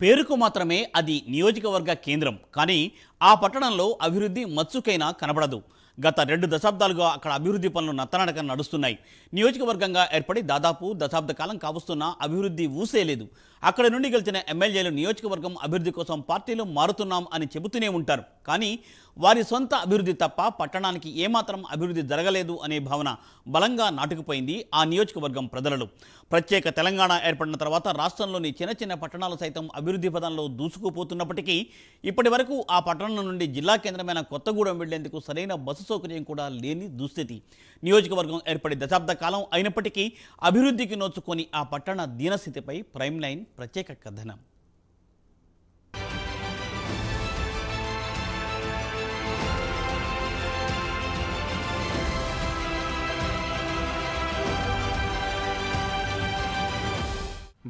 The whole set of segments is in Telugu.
పేరుకు మాత్రమే అది నియోజకవర్గ కేంద్రం. కానీ ఆ పట్టణంలో అభివృద్ధి మచ్చుకైనా కనబడదు. గత 2 దశాబ్దాలుగా అక్కడ అభివృద్ధి పనులు నత్తనడక నడుస్తున్నాయి. నియోజకవర్గంగా ఏర్పడి దాదాపు దశాబ్ద కాలం కావస్తున్నా అభివృద్ధి ఊసేలేదు. అక్కడ నుండి గెలిచిన ఎమ్మెల్యేలు నియోజకవర్గం అభివృద్ధి కోసం పార్టీలు మారుతున్నాం అని చెబుతూనే ఉంటారు. కానీ వారి సొంత అభివృద్ధి తప్ప పట్టణానికి ఏమాత్రం అభివృద్ధి జరగలేదు అనే భావన బలంగా నాటుకుపోయింది ఆ నియోజకవర్గం ప్రజలలో. ప్రత్యేక తెలంగాణ ఏర్పడిన తర్వాత రాష్ట్రంలోని చిన్న చిన్న పట్టణాలు సైతం అభివృద్ధి పదంలో దూసుకుపోతున్నప్పటికీ ఇప్పటి వరకు ఆ పట్టణం నుండి జిల్లా కేంద్రమైన కొత్తగూడెం వెళ్లేందుకు సరైన బస్సు సౌకర్యం కూడా లేని దుస్థితి. నియోజకవర్గం ఏర్పడి దశాబ్ద కాలం అయినప్పటికీ అభివృద్ధికి నోచుకొని ఆ పట్టణ దీనస్థితిపై ప్రైమ్ లైన్ ప్రత్యేక కథనం.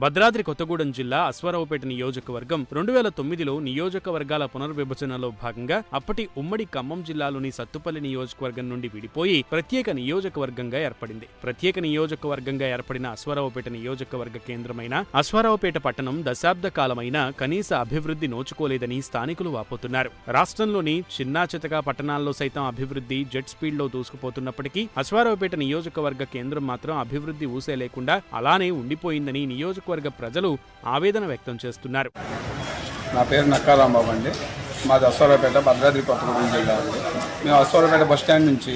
భద్రాద్రి కొత్తగూడెం జిల్లా అశ్వారావుపేట నియోజకవర్గం 2009లో నియోజకవర్గాల పునర్విభజనలో భాగంగా అప్పటి ఉమ్మడి ఖమ్మం జిల్లాలోని సత్తుపల్లి నియోజకవర్గం నుండి విడిపోయి ప్రత్యేక నియోజకవర్గంగా ఏర్పడింది. ప్రత్యేక నియోజకవర్గంగా ఏర్పడిన అశ్వారావుపేట నియోజకవర్గ కేంద్రమైన అశ్వారావుపేట పట్టణం దశాబ్ద కాలమైన కనీస అభివృద్ధి నోచుకోలేదని స్థానికులు వాపోతున్నారు. రాష్ట్రంలోని చిన్నా చితకా పట్టణాల్లో సైతం అభివృద్ధి జెట్ స్పీడ్లో దూసుకుపోతున్నప్పటికీ అశ్వారావుపేట నియోజకవర్గ కేంద్రం మాత్రం అభివృద్ధి ఊసే లేకుండా అలానే ఉండిపోయిందని నియోజకవర్గ ప్రజలు ఆవేదన వ్యక్తం చేస్తున్నారు. నా పేరు నక్కారాంబాబు అండి. మాది అశ్వారావుపేట, భద్రాద్రి కొత్తగూడెం జిల్లా. మేము అశ్వారావుపేట బస్టాండ్ నుంచి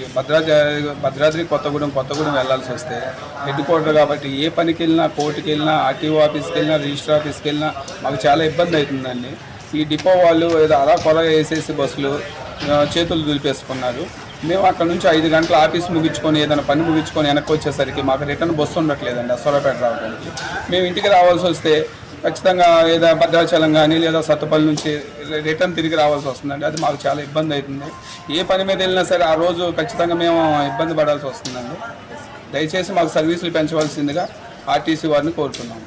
భద్రాద్రి కొత్తగూడెం వెళ్లాల్సి వస్తే హెడ్ క్వార్టర్ కాబట్టి ఏ పనికి వెళ్ళినా, కోర్టుకి వెళ్ళినా, ఆర్టీఓ ఆఫీస్కి వెళ్ళినా, రిజిస్టర్ ఆఫీస్కి వెళ్ళినా మాకు చాలా ఇబ్బంది అవుతుందండి. ఈ డిపో వాళ్ళు ఏదో అలా కొల వేసేసి బస్సులు చేతులు దులిపేసుకున్నారు. మేము అక్కడ నుంచి 5 గంటల ఆఫీస్ ముగించుకొని ఏదైనా పని ముగించుకొని వెనక్కి వచ్చేసరికి మాకు రిటర్న్ బస్సు ఉండట్లేదండి అశ్వారావుపేట రావడానికి. మేము ఇంటికి రావాల్సి వస్తే ఖచ్చితంగా ఏదైనా భద్రాచలం కానీ లేదా సత్తుపల్లి నుంచి రిటర్న్ తిరిగి రావాల్సి వస్తుందండి. అది మాకు చాలా ఇబ్బంది అవుతుంది. ఏ పని మీద వెళ్ళినా సరే ఆ రోజు ఖచ్చితంగా మేము ఇబ్బంది పడాల్సి వస్తుందండి. దయచేసి మాకు సర్వీసులు పెంచవలసిందిగా ఆర్టీసీ వారిని కోరుతున్నాము.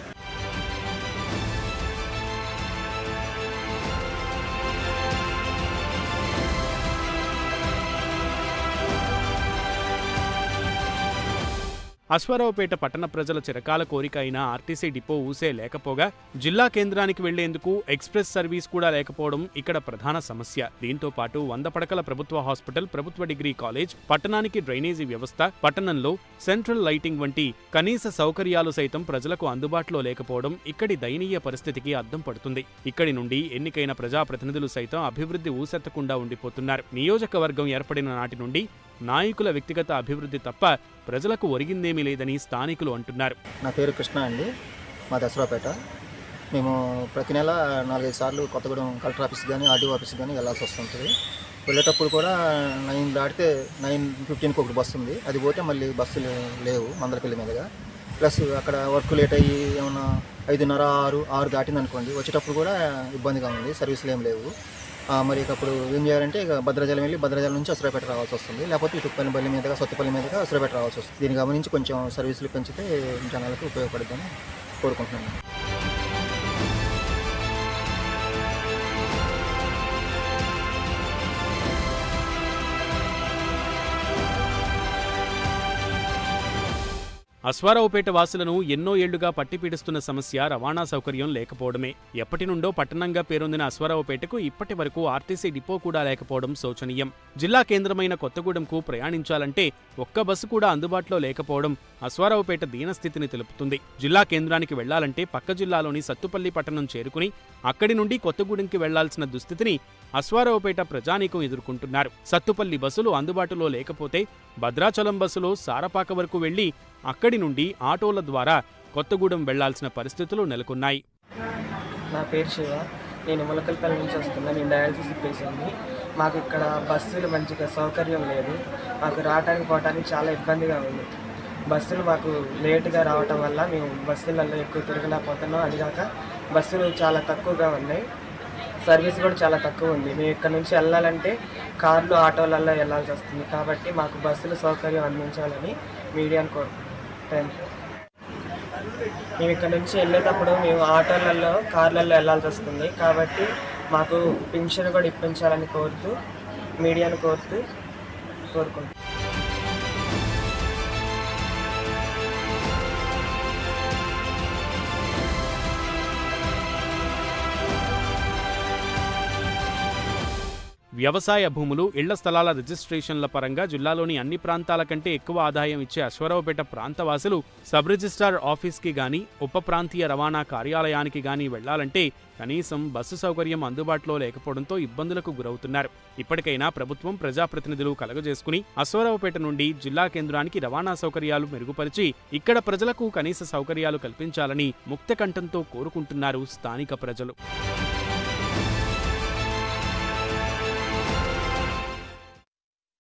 అశ్వారావుపేట పట్టణ ప్రజల చిరకాల కోరిక అయిన ఆర్టీసీ డిపో ఊసే లేకపోగా జిల్లా కేంద్రానికి వెళ్లేందుకు ఎక్స్ప్రెస్ సర్వీస్ కూడా లేకపోవడం ఇక్కడ ప్రధాన సమస్య. దీంతో పాటు 100 పడకల ప్రభుత్వ హాస్పిటల్, ప్రభుత్వ డిగ్రీ కాలేజ్, పట్టణానికి డ్రైనేజీ వ్యవస్థ, పట్టణంలో సెంట్రల్ లైటింగ్ వంటి కనీస సౌకర్యాలు సైతం ప్రజలకు అందుబాటులో లేకపోవడం ఇక్కడి దయనీయ పరిస్థితికి అద్దం పడుతుంది. ఇక్కడి నుండి ఎన్నికైన ప్రజాప్రతినిధులు సైతం అభివృద్ధి ఊసెత్తకుండా ఉండిపోతున్నారు. నియోజకవర్గం ఏర్పడిన నాటి నుండి నాయకుల వ్యక్తిగత అభివృద్ధి తప్ప ప్రజలకు ఒరిగిందేమీ లేదని స్థానికులు అంటున్నారు. నా పేరు కృష్ణ అండి. మాది అశ్వారావుపేట. మేము ప్రతి నెల 4-5 సార్లు కొత్తగూడెం కలెక్టర్ ఆఫీస్ కానీ, ఆర్డీఓ ఆఫీస్ కానీ వెళ్ళాల్సి వస్తుంటుంది. వెళ్ళేటప్పుడు కూడా 9 దాటితే 9:15కి ఒకటి బస్సు ఉంది. అది పోతే మళ్ళీ బస్సులు లేవు మందలపల్లి మీదుగా. ప్లస్ అక్కడ వర్క్ లేట్ అయ్యి ఏమన్నా 5:30, 6 దాటింది అనుకోండి, వచ్చేటప్పుడు కూడా ఇబ్బందిగా ఉంది. సర్వీసులు ఏం లేవు. మరి అప్పుడు ఏం చేయాలంటే ఇక భద్రాచలం వెళ్ళి భద్రాచలం నుంచి అశ్వారావుపేట రావాల్సి వస్తుంది. లేకపోతే ఇటుపల్లి మీదుగా సత్తుపల్లి మీదుగా అశ్వారావుపేట రావాల్సి వస్తుంది. దీన్ని గమనించి కొంచెం సర్వీసులు పెంచితే జనాలకు ఉపయోగపడుతుందని కోరుకుంటున్నాను. అశ్వారావుపేట వాసులను ఎన్నో ఏళ్లుగా పట్టిపీడిస్తున్న సమస్య రవాణా సౌకర్యం లేకపోవడమే. ఎప్పటి నుండో పట్టణంగా పేరొందిన అశ్వారావుపేటకు ఇప్పటి వరకు ఆర్టీసీ డిపో కూడా లేకపోవడం శోచనీయం. జిల్లా కేంద్రమైన కొత్తగూడెంకు ప్రయాణించాలంటే ఒక్క బస్సు కూడా అందుబాటులో లేకపోవడం అశ్వారావుపేట దీనస్థితిని తెలుపుతుంది. జిల్లా కేంద్రానికి వెళ్లాలంటే పక్క జిల్లాలోని సత్తుపల్లి పట్టణం చేరుకుని అక్కడి నుండి కొత్తగూడెంకి వెళ్లాల్సిన దుస్థితిని అశ్వారావుపేట ప్రజానీకం ఎదుర్కొంటున్నారు. సత్తుపల్లి బస్సులు అందుబాటులో లేకపోతే భద్రాచలం బస్సులో సారపాక వరకు వెళ్లి అక్కడి నుండి ఆటోల ద్వారా కొత్తగూడెం వెళ్లాల్సిన పరిస్థితులు నెలకొన్నాయి. నా పేరు శివ. నేను ములకల్పల్లి నుంచి వస్తున్నాను. నేను డయాలసిస్ పేషెంట్ని. మాకు ఇక్కడ బస్సులు మంచిగా సౌకర్యం లేదు. మాకు రావడానికి పోవడానికి చాలా ఇబ్బందిగా ఉంది. బస్సులు మాకు లేటుగా రావటం వల్ల మేము బస్సులలో ఎక్కువ తిరగలేకపోతున్నాం. అదిగాక బస్సులు చాలా తక్కువగా ఉన్నాయి. సర్వీస్ కూడా చాలా తక్కువ ఉంది. మేము ఇక్కడ నుంచి వెళ్ళాలంటే కార్లు, ఆటోలలో వెళ్ళాల్సి వస్తుంది. కాబట్టి మాకు బస్సుల సౌకర్యం అందించాలని మీడియాను కోరుతున్నాం. మేము ఇక్కడ నుంచి వెళ్ళేటప్పుడు మేము ఆటోలలో, కార్లలో వెళ్ళాల్సి వస్తుంది. కాబట్టి మాకు పెన్షన్ కూడా ఇప్పించాలని కోరుతూ మీడియాను కోరుకుంటున్నాం. వ్యవసాయ భూములు, ఇళ్ల స్థలాల రిజిస్ట్రేషన్ల పరంగా జిల్లాలోని అన్ని ప్రాంతాల కంటే ఎక్కువ ఆదాయం ఇచ్చే అశ్వారావుపేట ప్రాంతవాసులు సబ్ రిజిస్ట్రార్ ఆఫీస్కి గాని, ఉప ప్రాంతీయ రవాణా కార్యాలయానికి గాని వెళ్లాలంటే కనీసం బస్సు సౌకర్యం అందుబాటులో లేకపోవడంతో ఇబ్బందులకు గురవుతున్నారు. ఇప్పటికైనా ప్రభుత్వం, ప్రజాప్రతినిధులు కలగజేసుకుని అశ్వారావుపేట నుండి జిల్లా కేంద్రానికి రవాణా సౌకర్యాలు మెరుగుపరిచి ఇక్కడ ప్రజలకు కనీస సౌకర్యాలు కల్పించాలని ముక్తకంఠంతో కోరుకుంటున్నారు స్థానిక ప్రజలు.